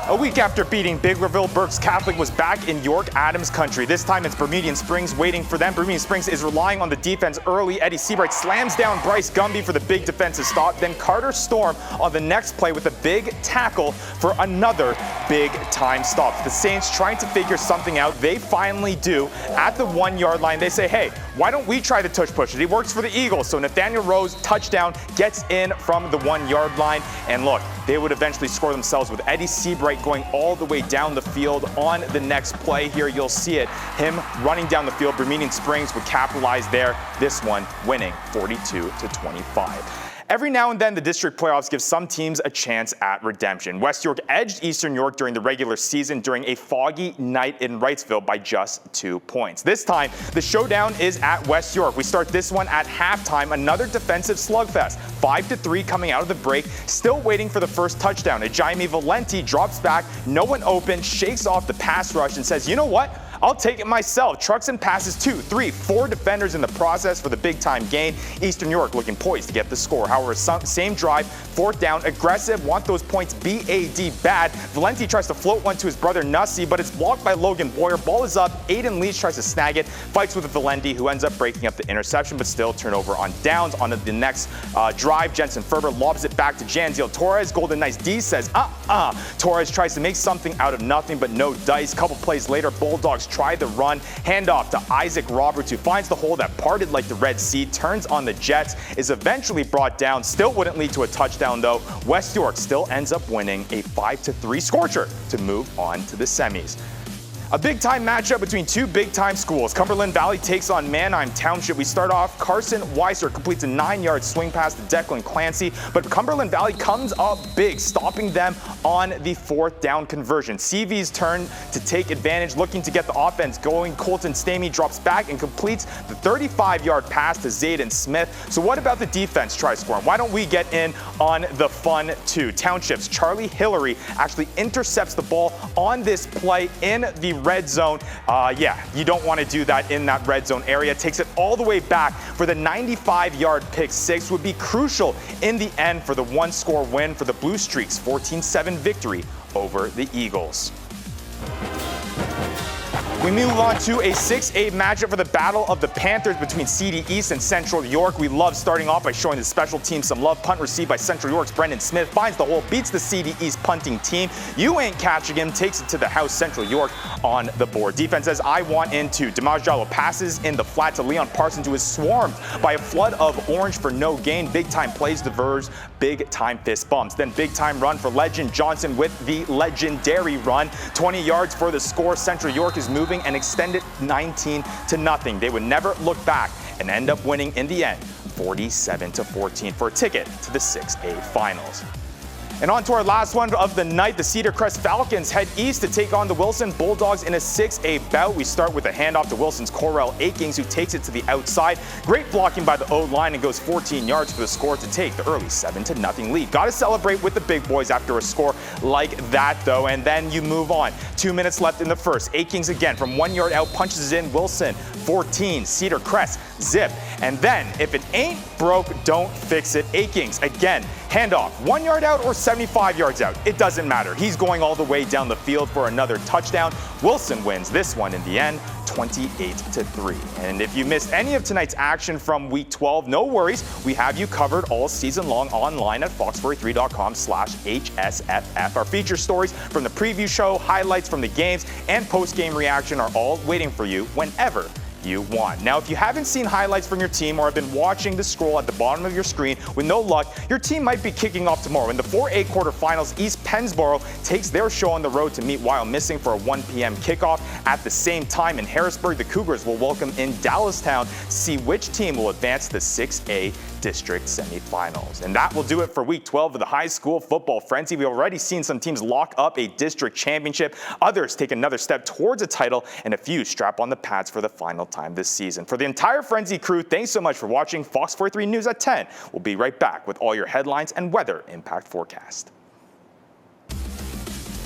A week after beating Biglerville, Berks Catholic was back in York Adams country. This time it's Bermudian Springs waiting for them. Bermudian Springs is relying on the defense early. Eddie Seabright slams down Bryce Gumby for the big defensive stop. Then Carter Storm on the next play with a big tackle for another big time stop. The Saints trying to figure something out. They finally do. At the 1 yard line, they say, hey, why don't we try the tush push? It works for the Eagles. So Nathaniel Rose, touchdown, gets in from the 1 yard line. And look, they would eventually score themselves with Eddie Seabright going all the way down the field on the next play. Here you'll see it, him running down the field. Bermudian Springs would capitalize there, this one winning 42-25. Every now and then, the district playoffs give some teams a chance at redemption. West York edged Eastern York during the regular season during a foggy night in Wrightsville by just 2 points. This time, the showdown is at West York. We start this one at halftime, another defensive slugfest. 5-3 coming out of the break, still waiting for the first touchdown. Jaime Valenti drops back, no one open, shakes off the pass rush and says, you know what? I'll take it myself. Trucks and passes 2, 3, 4 defenders in the process for the big time gain. Eastern York looking poised to get the score. However, same drive, 4th down, aggressive, want those points bad. Valenti tries to float one to his brother Nussi, but it's blocked by Logan Boyer. Ball is up, Aiden Leach tries to snag it, fights with Valenti, who ends up breaking up the interception, but still turnover on downs. On the next drive, Jensen Ferber lobs it back to Janziel Torres. Golden Knights D says, Torres tries to make something out of nothing, but no dice. Couple plays later, Bulldogs try the run, handoff to Isaac Roberts, who finds the hole that parted like the Red Sea, turns on the Jets, is eventually brought down, still wouldn't lead to a touchdown though. West York still ends up winning a 5-3 scorcher to move on to the semis. A big-time matchup between two big-time schools. Cumberland Valley takes on Manheim Township. We start off, Carson Weiser completes a 9-yard swing pass to Declan Clancy, but Cumberland Valley comes up big, stopping them on the 4th down conversion. CV's turn to take advantage, looking to get the offense going. Colton Stamey drops back and completes the 35-yard pass to Zayden Smith. So what about the defense try scoring? Why don't we get in on the fun too? Township's Charlie Hillary actually intercepts the ball on this play in the red zone. You don't want to do that in that red zone area. Takes it all the way back for the 95-yard pick six. Would be crucial in the end for the 1-score win for the Blue Streaks. 14-7 victory over the Eagles. We move on to a 6A matchup for the Battle of the Panthers between CD East and Central York. We love starting off by showing the special team some love. Punt received by Central York's Brendan Smith, finds the hole, beats the CD East punting team. You ain't catching him, takes it to the house. Central York on the board. Defense says, I want into. Dimajalo passes in the flat to Leon Parsons, who is swarmed by a flood of orange for no gain. Big time plays diverse, big time fist bumps. Then big time run for Legend Johnson with the legendary run. 20 yards for the score. Central York is moving and extended 19-0. They would never look back and end up winning in the end 47-14 for a ticket to the 6A finals. And on to our last one of the night, the Cedar Crest Falcons head east to take on the Wilson Bulldogs in a 6A bout. We start with a handoff to Wilson's Correll Akings, who takes it to the outside. Great blocking by the O-line and goes 14 yards for the score to take the early 7-0 lead. Got to celebrate with the big boys after a score like that, though, and then you move on. 2 minutes left in the first. Akings again from 1 yard out punches in. Wilson 14, Cedar Crest zip. And then, if it ain't broke, don't fix it. Akings again, handoff, 1 yard out or 75 yards out. It doesn't matter. He's going all the way down the field for another touchdown. Wilson wins this one in the end, 28-3. And if you missed any of tonight's action from Week 12, no worries. We have you covered all season long online at fox43.com/HSFF. Our feature stories from the preview show, highlights from the games, and post-game reaction are all waiting for you whenever you want. Now, if you haven't seen highlights from your team or have been watching the scroll at the bottom of your screen with no luck, your team might be kicking off tomorrow. In the 4A quarterfinals, East Pennsboro takes their show on the road to meet Wild Missing for a 1 p.m. kickoff. At the same time, in Harrisburg, the Cougars will welcome in Dallastown to see which team will advance to the 6A district semifinals. And that will do it for Week 12 of the high school football frenzy. We've already seen some teams lock up a district championship, others take another step towards a title, and a few strap on the pads for the final time this season. For the entire Frenzy crew, thanks so much for watching Fox 43 News at 10. We'll be right back with all your headlines and weather impact forecast.